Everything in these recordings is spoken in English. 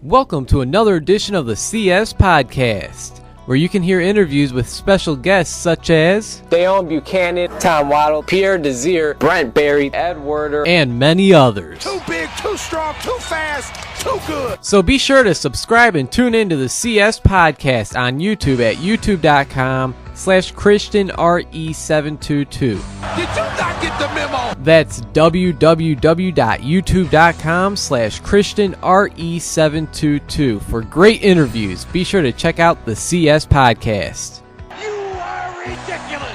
Welcome to another edition of the CS Podcast, where you can hear interviews with special guests such as Dale Buchanan, Tom Waddle, Pierre Desir, Brent Barry, Ed Werder, and many others. Too big, too strong, too fast, too good. So be sure to subscribe and tune in to the CS Podcast on YouTube at youtube.com/ChristianRE722. Did you not get the memo? That's www.youtube.com/ChristianRE722 for great interviews. Be sure to check out the CS Podcast. You are ridiculous.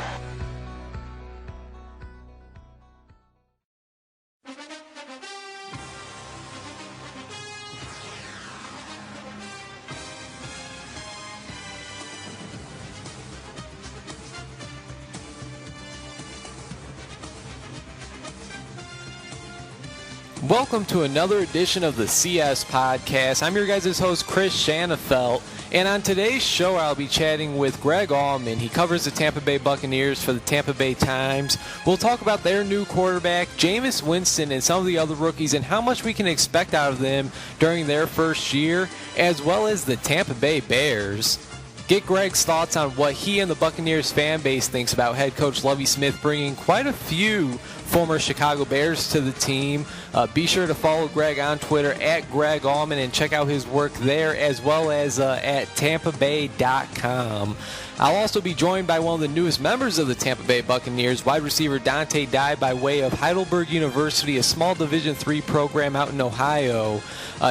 Welcome to another edition of the CS Podcast. I'm your guys' host, Chris Shanafelt, and on today's show, I'll be chatting with Greg Auman. He covers the Tampa Bay Buccaneers for the Tampa Bay Times. We'll talk about their new quarterback, Jameis Winston, and some of the other rookies, and how much we can expect out of them during their first year, as well as the Tampa Bay Bears. Get Greg's thoughts on what he and the Buccaneers fan base thinks about head coach Lovie Smith bringing quite a few former Chicago Bears to the team. Be sure to follow Greg on Twitter at Greg Auman and check out his work there, as well as at TampaBay.com. I'll also be joined by one of the newest members of the Tampa Bay Buccaneers, wide receiver Donteea Dye, by way of Heidelberg University, a small Division III program out in Ohio.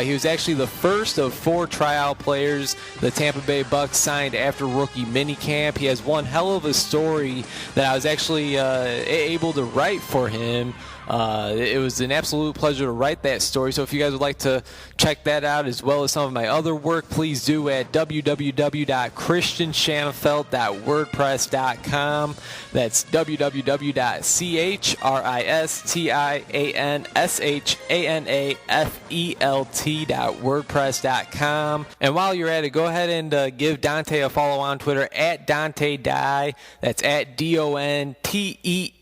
He was actually the first of 4 tryout players the Tampa Bay Bucs signed after rookie minicamp. He has one hell of a story that I was actually able to write for him. It was an absolute pleasure to write that story. So if you guys would like to check that out, as well as some of my other work, please do at www.christianshanafelt.wordpress.com. That's www.christianshanafelt.wordpress.com. And while you're at it, go ahead and give Donteea a follow on Twitter at Donteea Dye. That's at DONTEEADYE,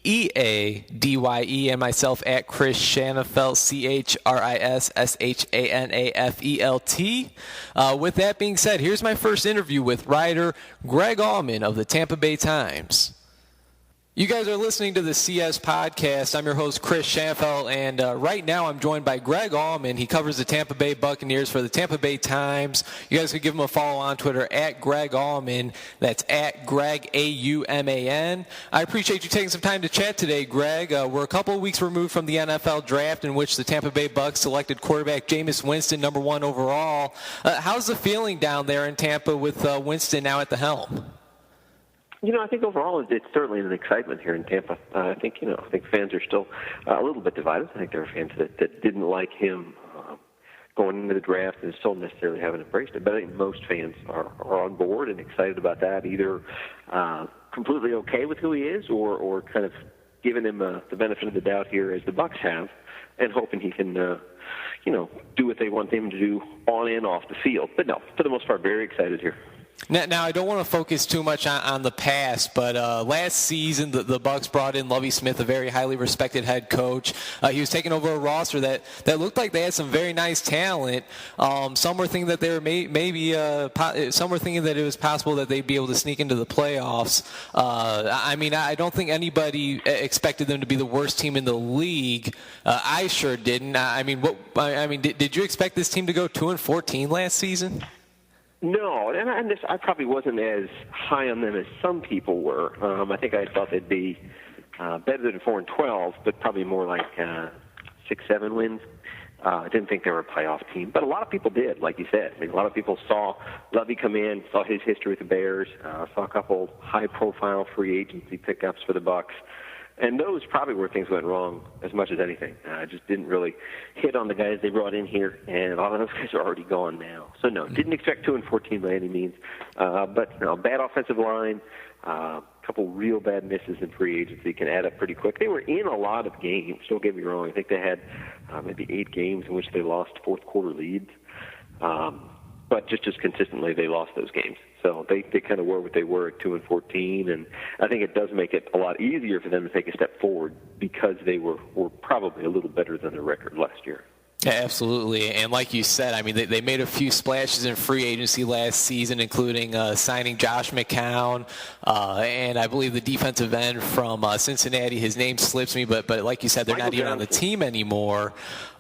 and myself at Chris Shanafelt, ChrisShanafelt. With that being said, here's my first interview with writer Greg Auman of the Tampa Bay Times. You guys are listening to the CS Podcast. I'm your host, Chris Shanafelt, and right now I'm joined by Greg Auman. He covers the Tampa Bay Buccaneers for the Tampa Bay Times. You guys can give him a follow on Twitter at Greg Auman. That's at Greg AUMAN. I appreciate you taking some time to chat today, Greg. We're a couple of weeks removed from the NFL draft, in which the Tampa Bay Bucs selected quarterback Jameis Winston, number 1 overall. How's the feeling down there in Tampa with Winston now at the helm? I think overall it's certainly an excitement here in Tampa. I think fans are still a little bit divided. I think there are fans that didn't like him going into the draft and still necessarily haven't embraced it. But I think most fans are on board and excited about that, either completely okay with who he is or kind of giving him the benefit of the doubt here, as the Bucs have, and hoping he can do what they want him to do on and off the field. But no, for the most part, very excited here. Now, I don't want to focus too much on the past, but last season the Bucs brought in Lovie Smith, a very highly respected head coach. He was taking over a roster that looked like they had some very nice talent. Some were thinking that they were some were thinking that it was possible that they'd be able to sneak into the playoffs. I don't think anybody expected them to be the worst team in the league. I sure didn't. Did you expect this team to go 2-14 last season? No, and I probably wasn't as high on them as some people were. I think I thought they'd be better than 4-12, but probably more like 6-7 wins. I didn't think they were a playoff team, but a lot of people did, like you said. A lot of people saw Lovie come in, saw his history with the Bears, saw a couple high-profile free agency pickups for the Bucs. And those probably were things went wrong as much as anything. Just didn't really hit on the guys they brought in here, and a lot of those guys are already gone now. So, no, didn't expect 2-14 by any means. But bad offensive line, a couple real bad misses in free agency can add up pretty quick. They were in a lot of games, don't get me wrong. I think they had maybe 8 games in which they lost fourth-quarter leads. But just as consistently, they lost those games. So they kind of were what they were at 2-14, and I think it does make it a lot easier for them to take a step forward because they were probably a little better than their record last year. Yeah, absolutely. And like you said, I mean, they made a few splashes in free agency last season, including signing Josh McCown, and I believe the defensive end from Cincinnati. His name slips me, but like you said, they're not even on the team anymore.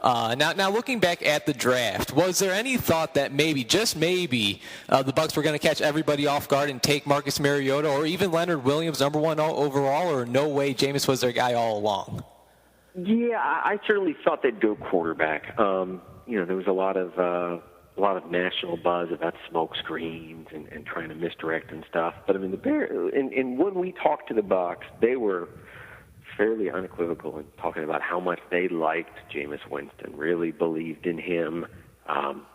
Now looking back at the draft, was there any thought that maybe, just maybe, the Bucs were going to catch everybody off guard and take Marcus Mariota or even Leonard Williams number 1 overall, or no way Jameis was their guy all along? Yeah, I certainly thought they'd go quarterback. There was a lot of national buzz about smoke screens and trying to misdirect and stuff. But I mean, the Bears, and when we talked to the Bucs, they were fairly unequivocal in talking about how much they liked Jameis Winston, really believed in him.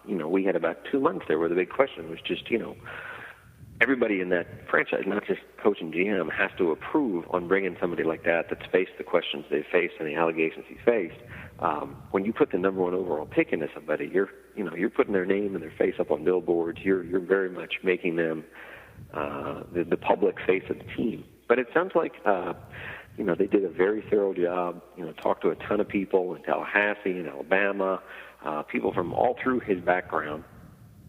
We had about 2 months there where the big question was just, everybody in that franchise, not just coach and GM, has to approve on bringing somebody like that that's faced the questions they faced and the allegations he faced. When you put the number 1 overall pick into somebody, you're putting their name and their face up on billboards. You're very much making them the public face of the team. But it sounds like they did a very thorough job. Talked to a ton of people in Tallahassee, in Alabama, people from all through his background.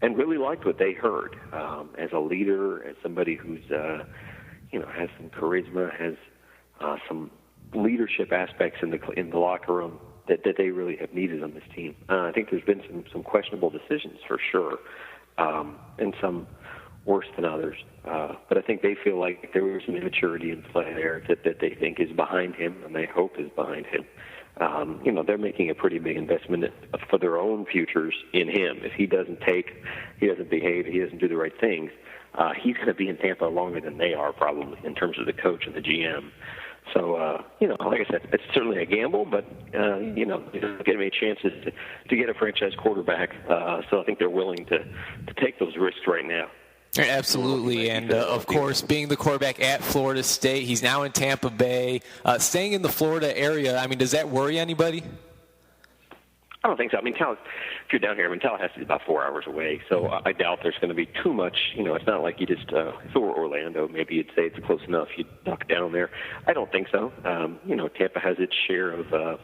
And really liked what they heard as a leader, as somebody who's, has some charisma, has some leadership aspects in the locker room that they really have needed on this team. I think there's been some questionable decisions for sure, and some worse than others. But I think they feel like there was some immaturity in play there that they think is behind him, and they hope is behind him. They're making a pretty big investment for their own futures in him. If he doesn't behave, he doesn't do the right things, he's going to be in Tampa longer than they are probably in terms of the coach and the GM. So, like I said, it's certainly a gamble, but, giving me a chance to get a franchise quarterback. So I think they're willing to take those risks right now. Absolutely, and of course, being the quarterback at Florida State, he's now in Tampa Bay, staying in the Florida area. I mean, does that worry anybody? I don't think so. I mean, if you're down here, Tallahassee is about 4 hours away, so I doubt there's going to be too much. It's not like you just, if it were Orlando, maybe you'd say it's close enough, you'd duck down there. I don't think so. Tampa has its share of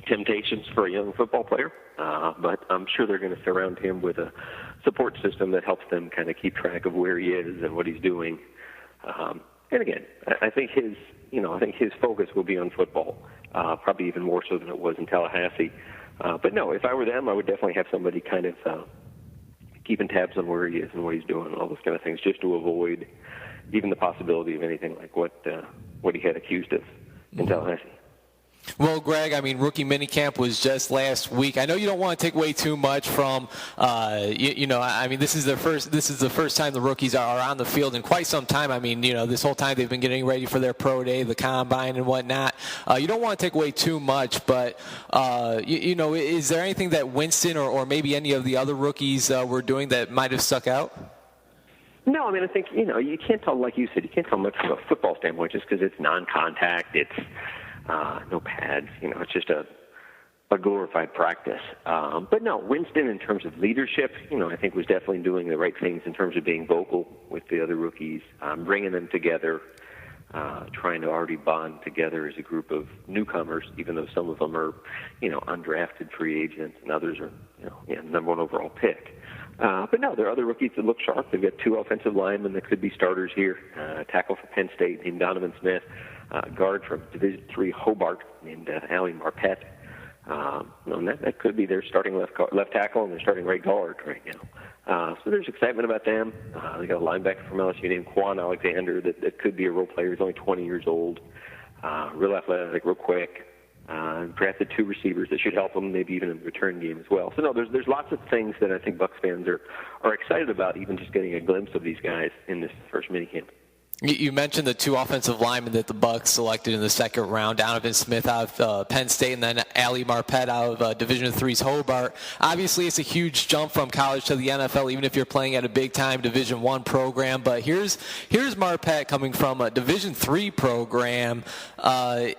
temptations for a young football player, but I'm sure they're going to surround him with a support system that helps them kind of keep track of where he is and what he's doing. And again, I think his focus will be on football, probably even more so than it was in Tallahassee. But no, if I were them, I would definitely have somebody kind of keeping tabs on where he is and what he's doing and all those kind of things, just to avoid even the possibility of anything like what he had accused of in Tallahassee. Well, Greg, rookie minicamp was just last week. I know you don't want to take away too much from, this is the first time the rookies are on the field in quite some time. This whole time they've been getting ready for their pro day, the combine and whatnot. You don't want to take away too much, but, is there anything that Winston or maybe any of the other rookies were doing that might have stuck out? No, I think, you can't tell, like you said, you can't tell much from a football standpoint just because it's non-contact, it's no pads, it's just a glorified practice. But no, Winston, in terms of leadership, I think was definitely doing the right things in terms of being vocal with the other rookies, bringing them together, trying to already bond together as a group of newcomers, even though some of them are, undrafted free agents and others are, number 1 overall pick. But no, there are other rookies that look sharp. They've got 2 offensive linemen that could be starters here. Tackle from Penn State named Donovan Smith. Guard from Division III Hobart named Ali Marpet. And that could be their starting left tackle and their starting right guard right now. So there's excitement about them. They got a linebacker from LSU named Quan Alexander that could be a role player. He's only 20 years old. Real athletic, real quick. Drafted 2 receivers that should help them, maybe even in the return game as well. So no, there's lots of things that I think Bucs fans are excited about, even just getting a glimpse of these guys in this first minicamp. You mentioned the 2 offensive linemen that the Bucs selected in the second round, Donovan Smith out of Penn State and then Ali Marpet out of Division III's Hobart. Obviously, it's a huge jump from college to the NFL, even if you're playing at a big-time Division I program. But here's Marpet coming from a Division III program.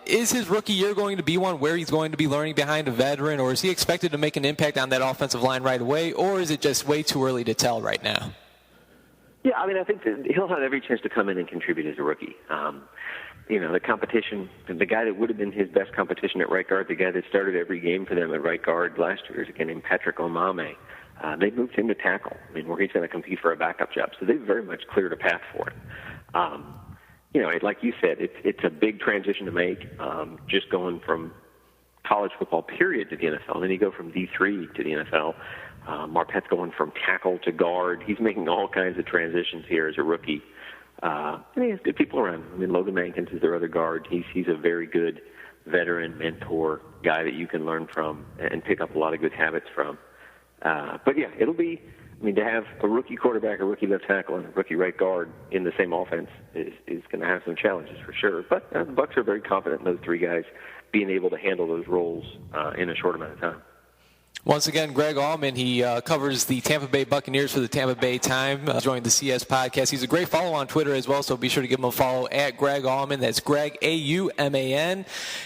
Is his rookie year going to be one where he's going to be learning behind a veteran, or is he expected to make an impact on that offensive line right away, or is it just way too early to tell right now? Yeah, I think that he'll have every chance to come in and contribute as a rookie. the competition, the guy that would have been his best competition at right guard, the guy that started every game for them at right guard last year, is a guy named Patrick Auman. They moved him to tackle, where he's going to compete for a backup job. So they've very much cleared a path for it. Like you said, it's a big transition to make, just going from college football period to the NFL. And then you go from D3 to the NFL. Marpet's going from tackle to guard. He's making all kinds of transitions here as a rookie. And he has good people around him. Logan Mankins is their other guard. He's a very good veteran mentor guy that you can learn from and pick up a lot of good habits from. But yeah, it'll be, to have a rookie quarterback, a rookie left tackle, and a rookie right guard in the same offense is going to have some challenges for sure. But the Bucs are very confident in those three guys being able to handle those roles in a short amount of time. Once again, Greg Auman, he covers the Tampa Bay Buccaneers for the Tampa Bay Times, joined the CS podcast. He's a great follow on Twitter as well, so be sure to give him a follow at Greg Auman. That's Greg, Auman.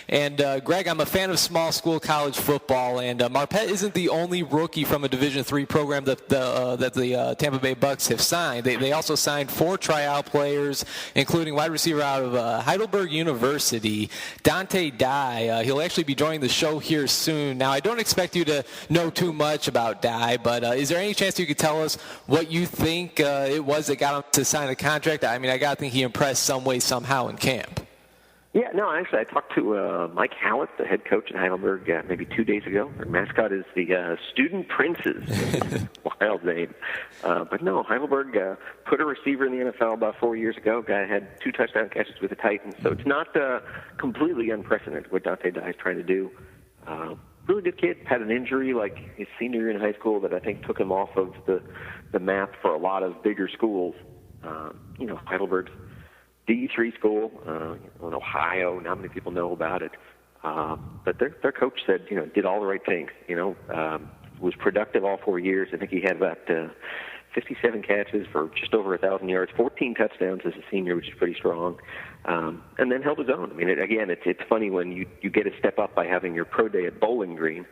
And, Greg, I'm a fan of small school college football, and Marpet isn't the only rookie from a Division III program that the Tampa Bay Bucs have signed. They also signed 4 tryout players, including wide receiver out of Heidelberg University, Donteea Dye. He'll actually be joining the show here soon. Now, I don't expect you to know too much about Dye, but is there any chance you could tell us what you think it was that got him to sign a contract? I got to think he impressed some way, somehow in camp. Yeah, no, actually, I talked to Mike Hallett, the head coach at Heidelberg, maybe 2 days ago. Their mascot is the Student Princes. Wild name. But no, Heidelberg put a receiver in the NFL about 4 years ago. Guy had 2 touchdown catches with the Titans, so it's not completely unprecedented what Donteea Dye is trying to do. Really good kid, had an injury like his senior year in high school that I think took him off of the map for a lot of bigger schools. Heidelberg's D3 school in Ohio. Not many people know about it. But their coach said, did all the right things. Was productive all 4 years. I think he had about 57 catches for just over 1,000 yards, 14 touchdowns as a senior, which is pretty strong, and then held his own. It's funny when you get a step up by having your pro day at Bowling Green,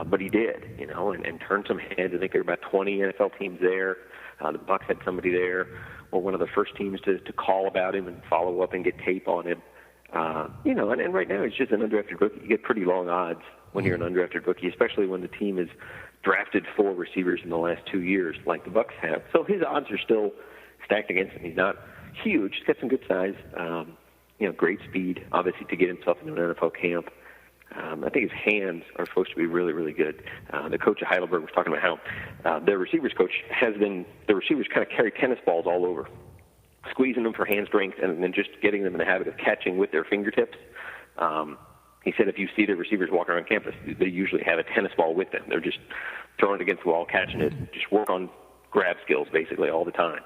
but he did, and turned some heads. I think there were about 20 NFL teams there. The Bucs had somebody there, or one of the first teams to call about him and follow up and get tape on him. And right now he's just an undrafted rookie. You get pretty long odds when you're an undrafted rookie, especially when the team has drafted 4 receivers in the last 2 years like the Bucs have. So his odds are still stacked against him. He's not huge. He's got some good size, great speed, obviously, to get himself into an NFL camp. I think his hands are supposed to be really, really good. The coach at Heidelberg was talking about how their receivers coach the receivers kind of carry tennis balls all over, squeezing them for hand strength and then just getting them in the habit of catching with their fingertips. He said if you see the receivers walking around campus, they usually have a tennis ball with them. They're just throwing it against the wall, catching it, just work on grab skills basically all the time,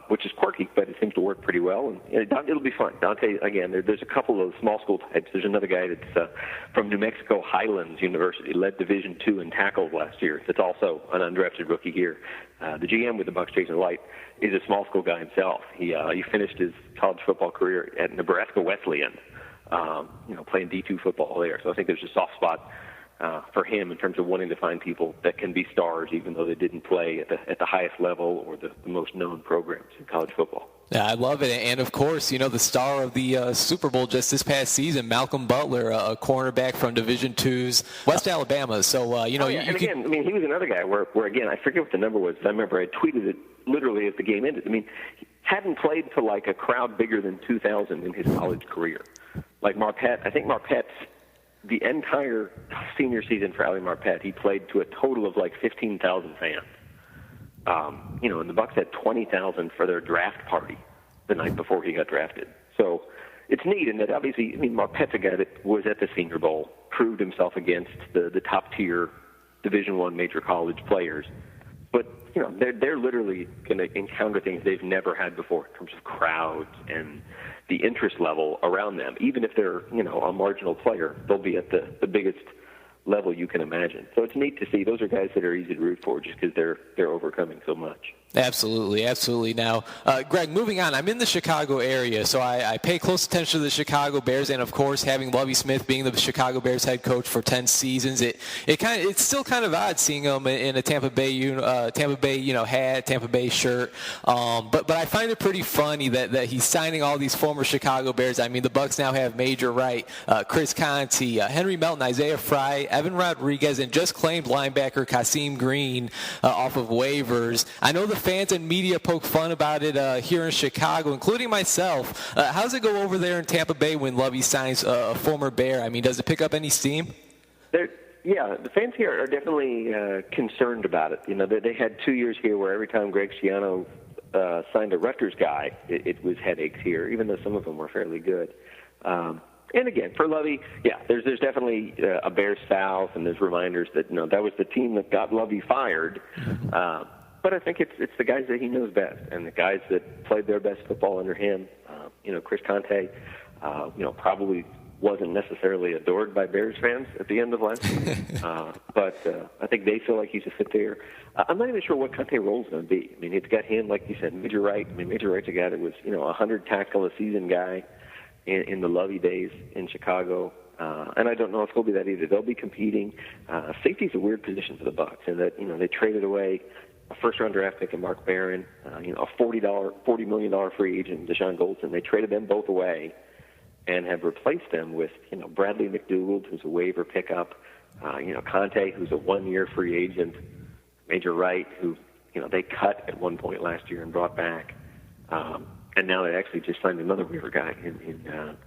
which is quirky, but it seems to work pretty well. And it'll be fun. Donteea, again, there's a couple of small school types. There's another guy that's from New Mexico Highlands University, led Division II in tackles last year. That's also an undrafted rookie here. The GM with the Bucs, Jason Light, is a small school guy himself. He finished his college football career at Nebraska Wesleyan. Playing D2 football there. So I think there's a soft spot for him in terms of wanting to find people that can be stars, even though they didn't play at the highest level or the most known programs in college football. Yeah, I love it. And, of course, the star of the Super Bowl just this past season, Malcolm Butler, a cornerback from Division II's West Alabama. So, he was another guy where, again, I forget what the number was. I remember I tweeted it literally as the game ended. He hadn't played to, a crowd bigger than 2,000 in his college career. Like Marpet, I think Marpet's the entire senior season for Ali Marpet, he played to a total of 15,000 fans. And the Bucs had 20,000 for their draft party the night before he got drafted. So it's neat in that obviously, Marpet's a guy that was at the Senior Bowl, proved himself against the top tier Division I major college players. But they're literally going to encounter things they've never had before in terms of crowds and the interest level around them. Even if they're, a marginal player, they'll be at the biggest level you can imagine. So it's neat to see. Those are guys that are easy to root for just because they're overcoming so much. Absolutely. Now, Greg, moving on, I'm in the Chicago area, so I pay close attention to the Chicago Bears, and of course, having Lovie Smith being the Chicago Bears head coach for 10 seasons, it's still kind of odd seeing him in a Tampa Bay hat, Tampa Bay shirt. But I find it pretty funny that he's signing all these former Chicago Bears. I mean, the Bucs now have Major Wright, Chris Conte, Henry Melton, Isaiah Fry, Evan Rodriguez, and just claimed linebacker Kasim Green off of waivers. I know the fans and media poke fun about it here in Chicago, including myself. How does it go over there in Tampa Bay when Lovie signs a former Bear? I mean, does it pick up any steam? Yeah, the fans here are definitely concerned about it. You know, they had 2 years here where every time Greg Schiano signed a Rutgers guy, it was headaches here, even though some of them were fairly good. And again, for Lovie, there's definitely a Bears South, and there's reminders that that was the team that got Lovie fired. But I think it's the guys that he knows best, and the guys that played their best football under him. Chris Conte, probably wasn't necessarily adored by Bears fans at the end of last year. But I think they feel like he's a fit there. I'm not even sure what Conte role is going to be. I mean, it's got him, like you said, Major Wright. I mean, Major Wright's a guy that was, 100 tackle a season guy in the Lovie days in Chicago. And I don't know if he'll be that either. They'll be competing. Safety's a weird position for the Bucs, in that, they traded away a first-round draft pick in Mark Barron, a $40 million free agent, Deshaun Goldson. They traded them both away and have replaced them with, Bradley McDougald, who's a waiver pickup, Conte, who's a one-year free agent, Major Wright, who, they cut at one point last year and brought back. And now they actually just signed another waiver guy in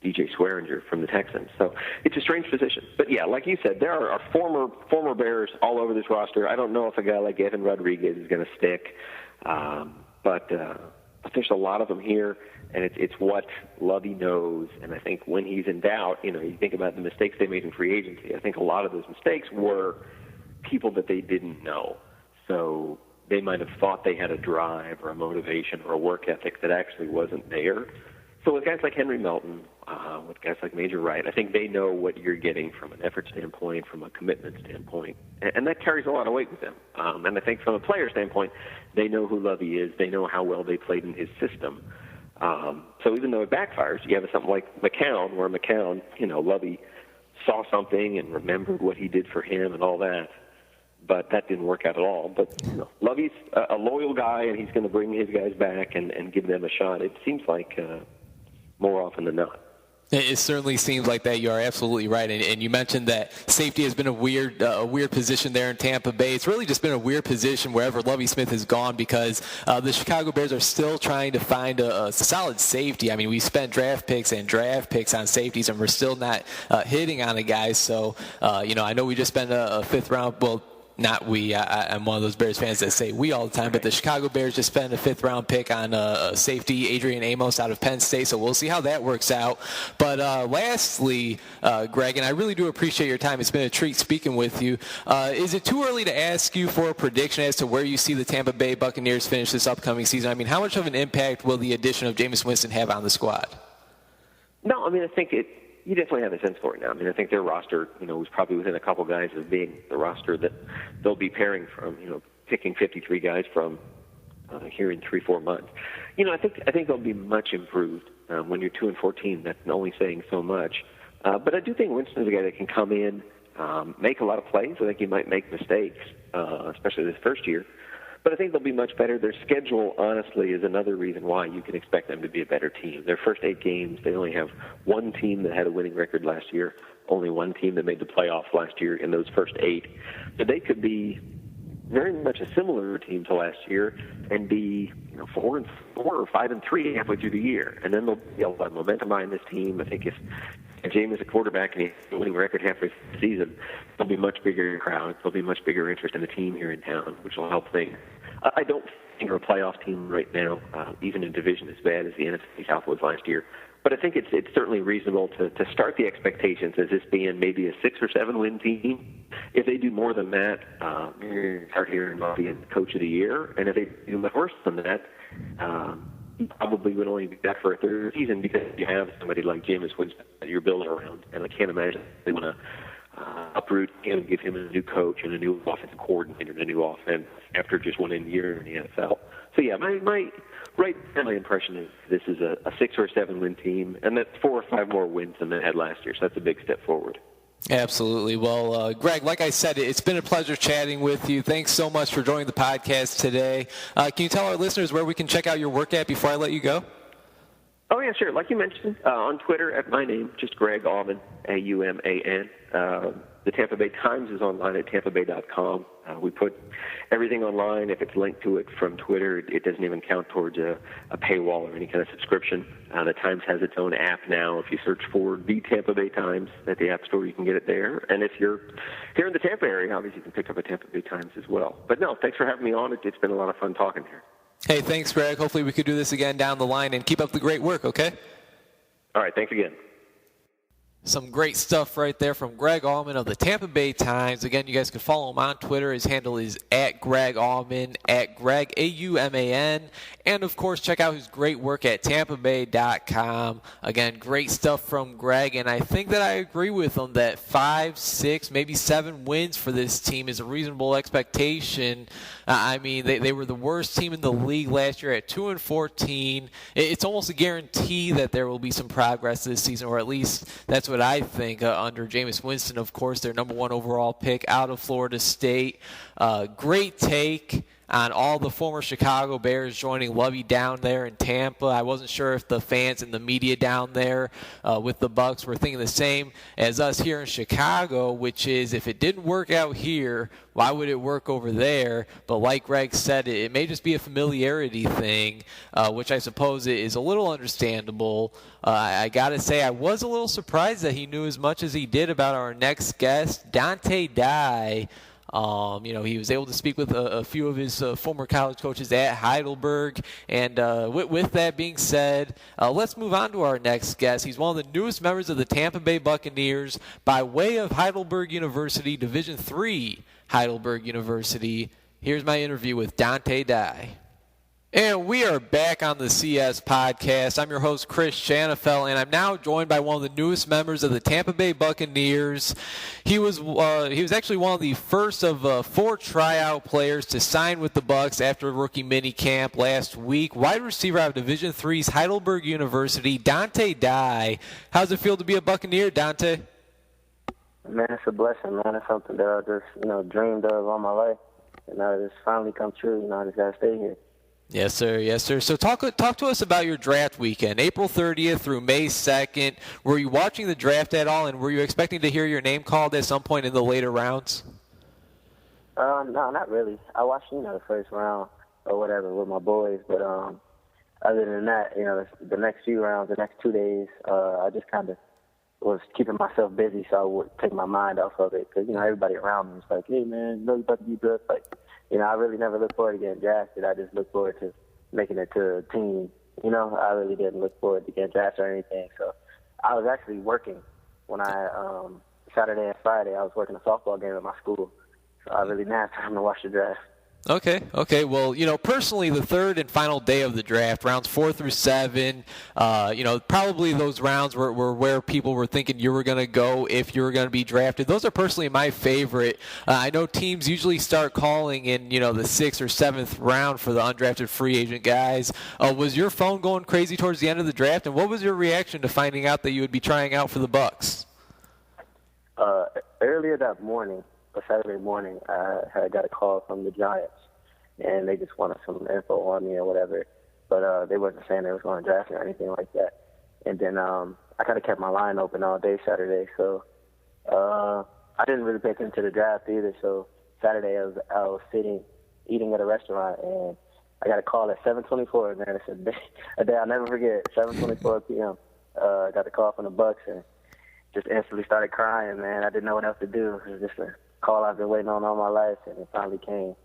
DJ Swearinger from the Texans. So it's a strange position. But, like you said, there are former Bears all over this roster. I don't know if a guy like Evan Rodriguez is going to stick, but there's a lot of them here, and it's what Lovie knows. And I think when he's in doubt, you think about the mistakes they made in free agency. I think a lot of those mistakes were people that they didn't know. So they might have thought they had a drive or a motivation or a work ethic that actually wasn't there. So with guys like Henry Melton, with guys like Major Wright, I think they know what you're getting from an effort standpoint, from a commitment standpoint, and that carries a lot of weight with them. And I think from a player standpoint, they know who Lovie is. They know how well they played in his system. So even though it backfires, you have something like McCown, where McCown, Lovie saw something and remembered what he did for him and all that. But that didn't work out at all. But Lovie's a loyal guy, and he's going to bring his guys back and give them a shot. It seems like more often than not. It certainly seems like that. You are absolutely right. And you mentioned that safety has been a weird position there in Tampa Bay. It's really just been a weird position wherever Lovie Smith has gone, because the Chicago Bears are still trying to find a solid safety. I mean, we spent draft picks on safeties, and we're still not hitting on a guy. So, I know we just spent a fifth round. Well, not we. I'm one of those Bears fans that say we all the time, but the Chicago Bears just spent a fifth-round pick on a safety, Adrian Amos, out of Penn State, so we'll see how that works out. But lastly, Greg, and I really do appreciate your time. It's been a treat speaking with you. Is it too early to ask you for a prediction as to where you see the Tampa Bay Buccaneers finish this upcoming season? I mean, how much of an impact will the addition of Jameis Winston have on the squad? No, I mean, I think you definitely have a sense for it now. I mean, I think their roster, was probably within a couple guys of being the roster that they'll be pairing from, picking 53 guys from here in 3-4 months. I think they'll be much improved when you're 2-14. That's only saying so much. But I do think Winston's a guy that can come in, make a lot of plays. I think he might make mistakes, especially this first year. But I think they'll be much better. Their schedule, honestly, is another reason why you can expect them to be a better team. Their first 8 games, they only have one team that had a winning record last year, only one team that made the playoffs last year in those first 8. So they could be very much a similar team to last year and be 4-4 or 5-3 halfway through the year. And then they'll be able to have momentum behind this team. I think if Jameis is a quarterback and he's a winning record halfway through the season, there'll be much bigger crowds. There'll be much bigger interest in the team here in town, which will help things. I don't think they're a playoff team right now, even in division as bad as the NFC South was last year. But I think it's certainly reasonable to start the expectations as this being maybe a 6 or 7 win team. If they do more than that, start hearing about being Coach of the Year. And if they do much worse than that, he probably would only be back for a third season, because you have somebody like Jameis Winston that you're building around. And I can't imagine they want to uproot him, give him a new coach and a new offensive coordinator and a new offense after just one year in the NFL. So yeah, my impression is this is a 6 or 7 win team, and that's 4 or 5 more wins than they had last year. So that's a big step forward. Absolutely. Well, Greg, like I said, it's been a pleasure chatting with you. Thanks so much for joining the podcast today. Can you tell our listeners where we can check out your work at before I let you go? Oh, yeah, sure. Like you mentioned, on Twitter at my name, just Greg Auman, Auman. The Tampa Bay Times is online at tampabay.com. We put everything online. If it's linked to it from Twitter, it doesn't even count towards a paywall or any kind of subscription. The Times has its own app now. If you search for the Tampa Bay Times at the App Store, you can get it there. And if you're here in the Tampa area, obviously you can pick up a Tampa Bay Times as well. But no, thanks for having me on. It's been a lot of fun talking here. Hey, thanks, Greg. Hopefully we could do this again down the line, and keep up the great work, okay? All right, thanks again. Some great stuff right there from Greg Auman of the Tampa Bay Times. Again, you guys can follow him on Twitter. His handle is @GregAuman, @Greg, Auman. And, of course, check out his great work at TampaBay.com. Again, great stuff from Greg. And I think that I agree with him that 5, 6, maybe 7 wins for this team is a reasonable expectation. I mean, they were the worst team in the league last year at 2-14. It's almost a guarantee that there will be some progress this season, or at least that's what I think, under Jameis Winston, of course, their number 1 overall pick out of Florida State. Great take on all the former Chicago Bears joining Lovie down there in Tampa. I wasn't sure if the fans and the media down there with the Bucs were thinking the same as us here in Chicago, which is if it didn't work out here, why would it work over there? But like Greg said, it may just be a familiarity thing, which I suppose is a little understandable. I got to say, I was a little surprised that he knew as much as he did about our next guest, Donteea Dye. He was able to speak with a few of his former college coaches at Heidelberg. And with that being said, let's move on to our next guest. He's one of the newest members of the Tampa Bay Buccaneers by way of Heidelberg University, Division III Heidelberg University. Here's my interview with Donteea Dye. And we are back on the CS Podcast. I'm your host, Chris Shanafelt, and I'm now joined by one of the newest members of the Tampa Bay Buccaneers. He was actually one of the first of 4 tryout players to sign with the Bucs after a rookie minicamp last week. Wide receiver out of Division III's Heidelberg University, Donteea Dye. How's it feel to be a Buccaneer, Donteea? Man, it's a blessing, man. It's something that I just, dreamed of all my life. And now it's finally come true. I just got to stay here. Yes, sir. Yes, sir. So talk to us about your draft weekend, April 30th through May 2nd. Were you watching the draft at all, and were you expecting to hear your name called at some point in the later rounds? No, not really. I watched, the first round or whatever with my boys, but other than that, the next few rounds, the next 2 days, I just kind of was keeping myself busy so I would take my mind off of it because, everybody around me was like, hey, man, you're about to be good. Like, I really never looked forward to getting drafted. I just looked forward to making it to a team. I really didn't look forward to getting drafted or anything. So I was actually working when Saturday and Friday, I was working a softball game at my school. So I really didn't have time to watch the draft. Okay. Well, personally, the third and final day of the draft, rounds 4 through 7, probably those rounds were where people were thinking you were going to go if you were going to be drafted. Those are personally my favorite. I know teams usually start calling in, the 6th or 7th round for the undrafted free agent guys. Was your phone going crazy towards the end of the draft, and what was your reaction to finding out that you would be trying out for the Bucs? Earlier that morning, Saturday morning, I had got a call from the Giants, and they just wanted some info on me or whatever. But they wasn't saying they was going to draft me or anything like that. And then I kind of kept my line open all day Saturday, so I didn't really pay attention to the draft either. So Saturday I was sitting, eating at a restaurant, and I got a call at 7:24. Man, it's a day I'll never forget. 7:24 p.m. I got the call from the Bucs, and just instantly started crying. Man, I didn't know what else to do. It was just a call I've been waiting on all my life, and it finally came.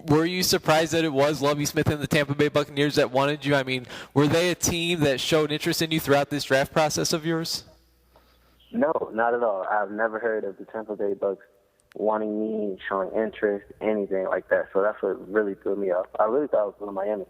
Were you surprised that it was Lovie Smith and the Tampa Bay Buccaneers that wanted you? I mean, were they a team that showed interest in you throughout this draft process of yours? No, not at all. I've never heard of the Tampa Bay Bucs wanting me, showing interest, anything like that. So that's what really threw me off. I really thought it was Miami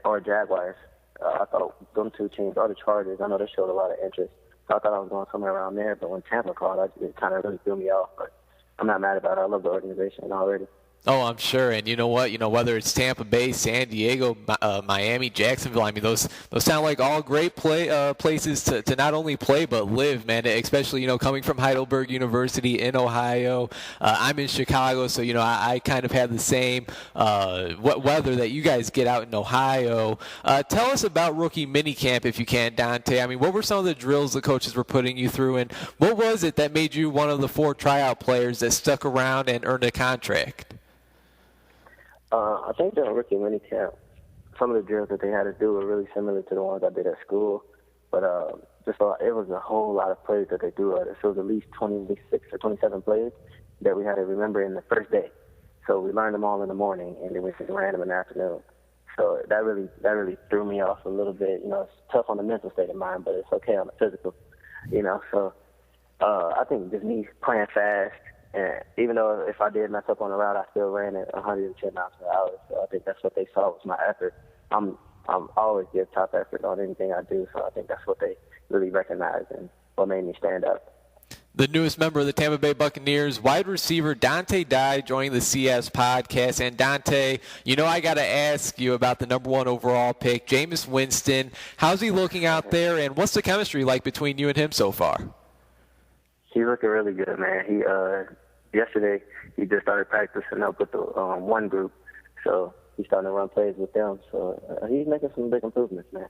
or Jaguars. I thought them 2 teams, or the Chargers. I know they showed a lot of interest. So I thought I was going somewhere around there. But when Tampa called, it kind of really threw me off. But I'm not mad about it. I love the organization already. Oh, I'm sure. And you know what? Whether it's Tampa Bay, San Diego, Miami, Jacksonville, I mean, those sound like all great places to not only play but live, man, especially, coming from Heidelberg University in Ohio. I'm in Chicago, so, I kind of have the same weather that you guys get out in Ohio. Tell us about rookie minicamp if you can, Donteea. I mean, what were some of the drills the coaches were putting you through, and what was it that made you one of the 4 tryout players that stuck around and earned a contract? I think during rookie minicamp, some of the drills that they had to do were really similar to the ones I did at school. But it was a whole lot of plays that they do. So it was at least 26 or 27 plays that we had to remember in the first day. So we learned them all in the morning, and then we just ran them in the afternoon. So that really threw me off a little bit. It's tough on the mental state of mind, but it's okay on the physical. So I think just me playing fast. And even though if I did mess up on the route, I still ran at 110 miles per hour. So I think that's what they saw was my effort. I'm always give top effort on anything I do. So I think that's what they really recognized and what made me stand up. The newest member of the Tampa Bay Buccaneers, wide receiver Donteea Dye, joining the CS podcast. And Donteea, I got to ask you about the number 1 overall pick, Jameis Winston. How's he looking out there, and what's the chemistry like between you and him so far? He's looking really good, man. Yesterday he just started practicing up with the one group, so he's starting to run plays with them. So he's making some big improvements, man.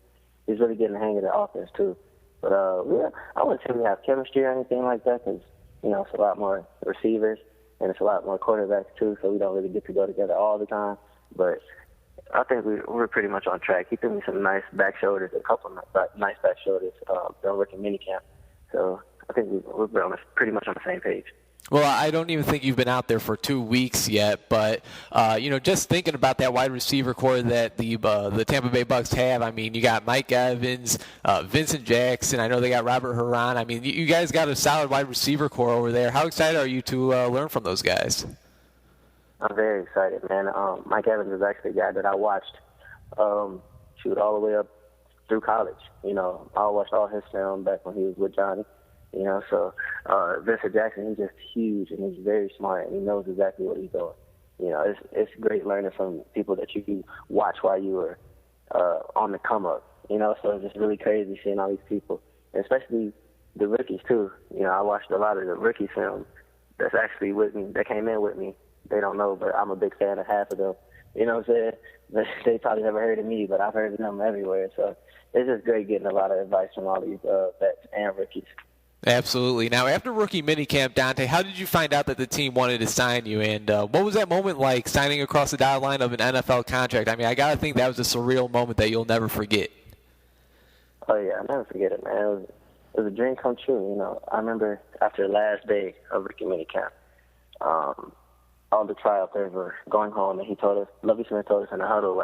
He's really getting the hang of the offense too. But I wouldn't say we have chemistry or anything like that, because it's a lot more receivers and it's a lot more quarterbacks too, so we don't really get to go together all the time. But I think we're pretty much on track. He threw me some nice back shoulders, a couple of nice back shoulders during rookie minicamp. So I think we're pretty much on the same page. Well, I don't even think you've been out there for 2 weeks yet, but just thinking about that wide receiver core that the Tampa Bay Bucs have. I mean, you got Mike Evans, Vincent Jackson. I know they got Robert Huron. I mean, you guys got a solid wide receiver core over there. How excited are you to learn from those guys? I'm very excited, man. Mike Evans is actually a guy that I watched shoot all the way up through college. I watched all his film back when he was with Johnny. So Vincent Jackson, he's just huge and he's very smart and he knows exactly what he's doing. It's great learning from people that you can watch while you were on the come up. So it's just really crazy seeing all these people, and especially the rookies too. I watched a lot of the rookie film that's actually with me, that came in with me. They don't know, but I'm a big fan of half of them. You know what I'm saying? They probably never heard of me, but I've heard of them everywhere. So it's just great getting a lot of advice from all these vets and rookies. Absolutely. Now, after rookie minicamp, Donteea, how did you find out that the team wanted to sign you? And what was that moment like, signing across the dotted line of an NFL contract? I mean, I got to think that was a surreal moment that you'll never forget. Oh, yeah, I'll never forget it, man. It was a dream come true. I remember after the last day of rookie minicamp, all the tryout players were going home, and Lovie Smith told us in the huddle,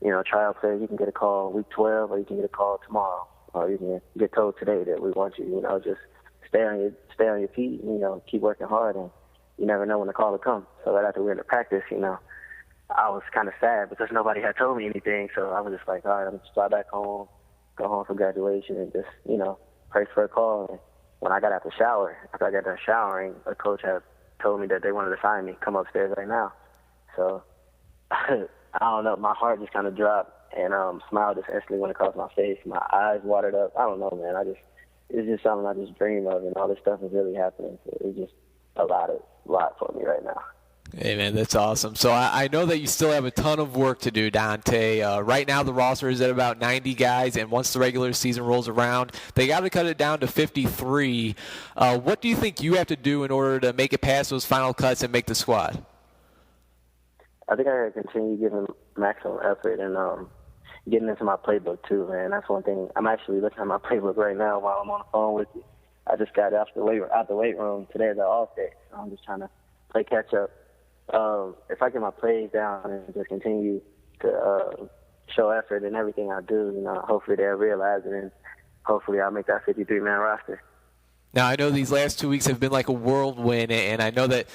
tryout players, you can get a call week 12 or you can get a call tomorrow. Or you can get told today that we want you. Just stay on your feet. Keep working hard, and you never know when the call will come. So right after we went to practice, I was kind of sad because nobody had told me anything. So I was just like, all right, I'm just fly back home, go home for graduation, and just pray for a call. And when I got out the shower, after I got done showering, a coach had told me that they wanted to sign me. Come upstairs right now. So I don't know, my heart just kind of dropped. And smile just instantly went across my face. My eyes watered up. I don't know, man. It's just something I just dream of, and all this stuff is really happening. So it's just a lot for me right now. Hey, man, that's awesome. So I know that you still have a ton of work to do, Donteea. Right now the roster is at about 90 guys, and once the regular season rolls around, they got to cut it down to 53. What do you think you have to do in order to make it past those final cuts and make the squad? I think I got to continue giving maximum effort and getting into my playbook too, man. That's one thing. I'm actually looking at my playbook right now while I'm on the phone with you. I just got out the weight room today as an off day, so I'm just trying to play catch up. If I get my plays down and just continue to show effort in everything I do, hopefully they'll realize it, and hopefully I'll make that 53-man roster. Now, I know these last 2 weeks have been like a whirlwind, and I know that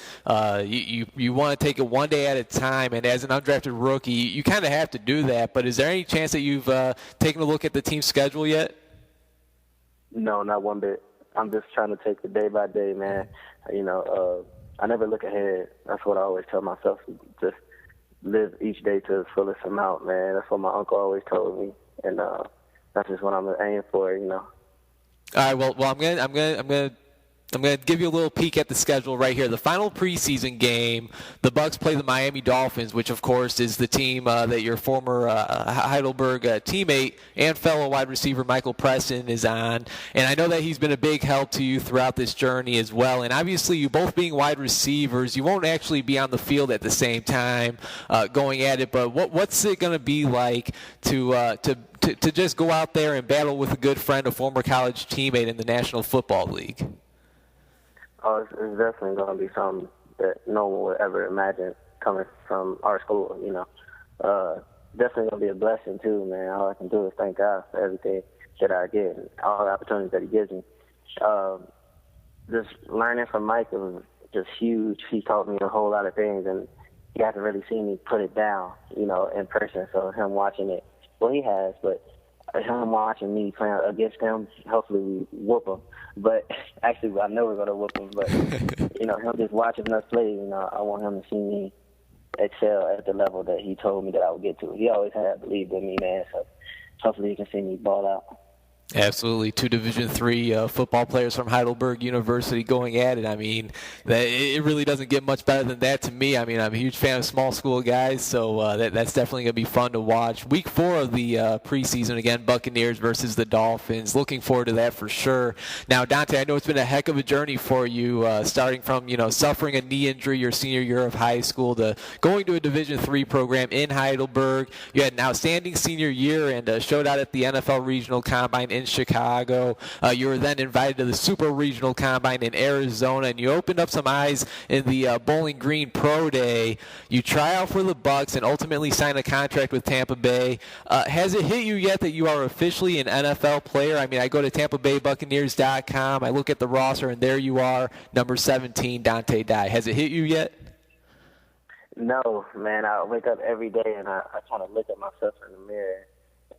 you want to take it one day at a time, and as an undrafted rookie, you kind of have to do that. But is there any chance that you've taken a look at the team schedule yet? No, not one bit. I'm just trying to take it day by day, man. I never look ahead. That's what I always tell myself. Just live each day to its fullest amount, man. That's what my uncle always told me, and that's just what I'm aiming for, All right. Well, I'm gonna give you a little peek at the schedule right here. The final preseason game, the Bucs play the Miami Dolphins, which of course is the team that your former Heidelberg teammate and fellow wide receiver Michael Preston is on. And I know that he's been a big help to you throughout this journey as well. And obviously, you both being wide receivers, you won't actually be on the field at the same time going at it. But what's it gonna be like to just go out there and battle with a good friend, a former college teammate in the National Football League? Oh, it's definitely going to be something that no one would ever imagine coming from our school, Definitely going to be a blessing, too, man. All I can do is thank God for everything that I get and all the opportunities that he gives me. Just learning from Mike, it was just huge. He taught me a whole lot of things, and he hasn't really seen me put it down, in person. So him watching it, well, he has, but him watching me playing against him, hopefully we whoop him. But actually, I know we're going to whoop him. But, him just watching us play, I want him to see me excel at the level that he told me that I would get to. He always had believed in me, man. So hopefully he can see me ball out. Absolutely. 2 Division III football players from Heidelberg University going at it. I mean, it really doesn't get much better than that to me. I mean, I'm a huge fan of small school guys, so that's definitely going to be fun to watch. Week 4 of the preseason, again, Buccaneers versus the Dolphins. Looking forward to that for sure. Now, Donteea, I know it's been a heck of a journey for you, starting from, suffering a knee injury your senior year of high school to going to a Division III program in Heidelberg. You had an outstanding senior year and showed out at the NFL Regional Combine in Chicago. You were then invited to the Super Regional Combine in Arizona, and you opened up some eyes in the Bowling Green Pro Day. You try out for the Bucs and ultimately sign a contract with Tampa Bay. Has it hit you yet that you are officially an NFL player? I mean, I go to TampaBayBuccaneers.com, I look at the roster, and there you are, number 17, Donteea Dye. Has it hit you yet? No, man. I wake up every day and I kind of look at myself in the mirror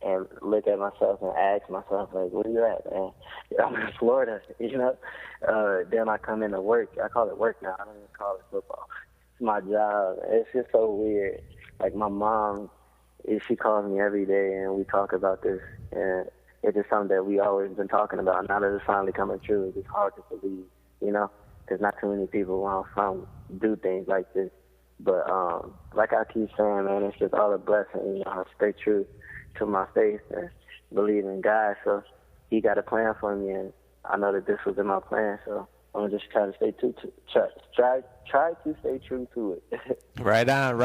and look at myself and ask myself, like, where you at, man? I'm in Florida, Then I come into work. I call it work now. I don't even call it football. It's my job. It's just so weird. Like, my mom, she calls me every day, and we talk about this. And it's just something that we always been talking about. Now that it's finally coming true, it's just hard to believe, There's not too many people where I'm from do things like this. But like I keep saying, man, it's just all a blessing. I stay true to my faith and believe in God. So he got a plan for me, and I know that this was in my plan. So I'm gonna just try to stay try to stay true to it. Right on.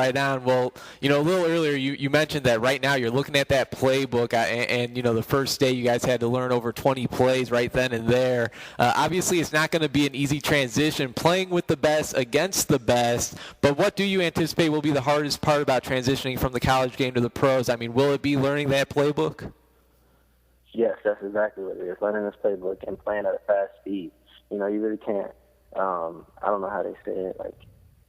Well, a little earlier you mentioned that right now you're looking at that playbook, and the first day you guys had to learn over 20 plays right then and there. Obviously, it's not going to be an easy transition playing with the best against the best. But what do you anticipate will be the hardest part about transitioning from the college game to the pros? I mean, will it be learning that playbook? Yes, that's exactly what it is. Learning this playbook and playing at a fast speed. You really can't. I don't know how they say it. Like,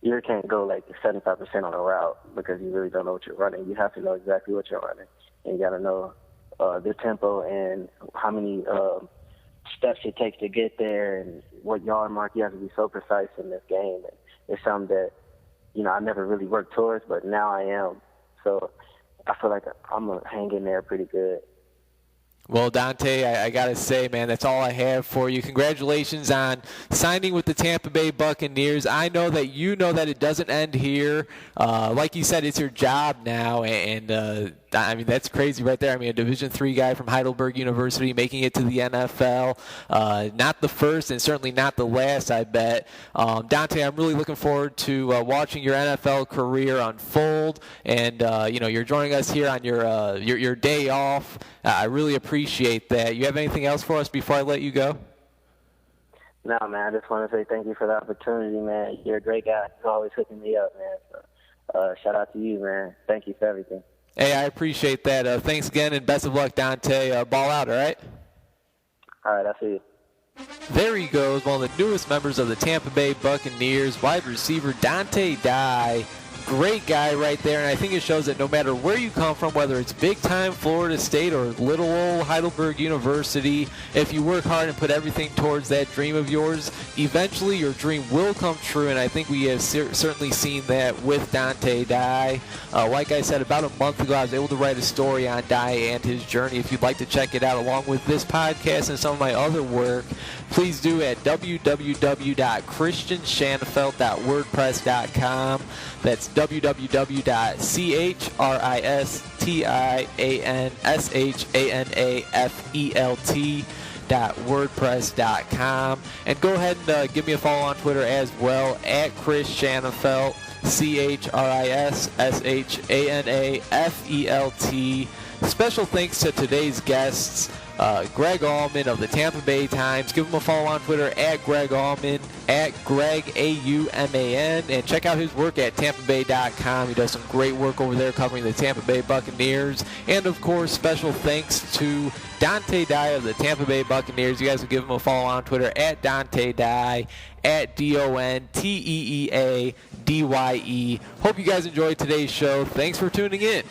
you really can't go like 75% on a route because you really don't know what you're running. You have to know exactly what you're running, and you got to know the tempo and how many steps it takes to get there, and what yard mark. You have to be so precise in this game. And it's something that I never really worked towards, but now I am. So I feel like I'm gonna hang in there pretty good. Well, Donteea, I got to say, man, that's all I have for you. Congratulations on signing with the Tampa Bay Buccaneers. I know that you know that it doesn't end here. Like you said, it's your job now, and I mean, that's crazy right there. I mean, a Division III guy from Heidelberg University making it to the NFL. Not the first and certainly not the last, I bet. Donteea, I'm really looking forward to watching your NFL career unfold, and, you're joining us here on your day off. I really appreciate that. You have anything else for us before I let you go? No, man, I just want to say thank you for the opportunity, man. You're a great guy. You're always hooking me up, man. So, shout out to you, man. Thank you for everything. Hey, I appreciate that. Thanks again, and best of luck, Donteea. Ball out, all right? All right, I'll see you. There he goes, one of the newest members of the Tampa Bay Buccaneers, wide receiver Donteea Dye. great guy right there, and I think it shows that no matter where you come from, whether it's big-time Florida State or little old Heidelberg University, if you work hard and put everything towards that dream of yours, eventually your dream will come true, and I think we have certainly seen that with Donteea Dye. Like I said, about a month ago, I was able to write a story on Dye and his journey. If you'd like to check it out along with this podcast and some of my other work, please do at www.christianshanafelt.wordpress.com. That's www.christianshanafelt.wordpress.com. And go ahead and give me a follow on Twitter as well, at Chris Shanafelt, ChrisShanafelt. Special thanks to today's guests, Greg Auman of the Tampa Bay Times. Give him a follow on Twitter at Greg Auman, at Greg Auman, and check out his work at TampaBay.com. He does some great work over there covering the Tampa Bay Buccaneers. And of course, special thanks to Donteea Dye of the Tampa Bay Buccaneers. You guys will give him a follow on Twitter at Donteea Dye, at DONTEEADYE. Hope you guys enjoyed today's show. Thanks for tuning in.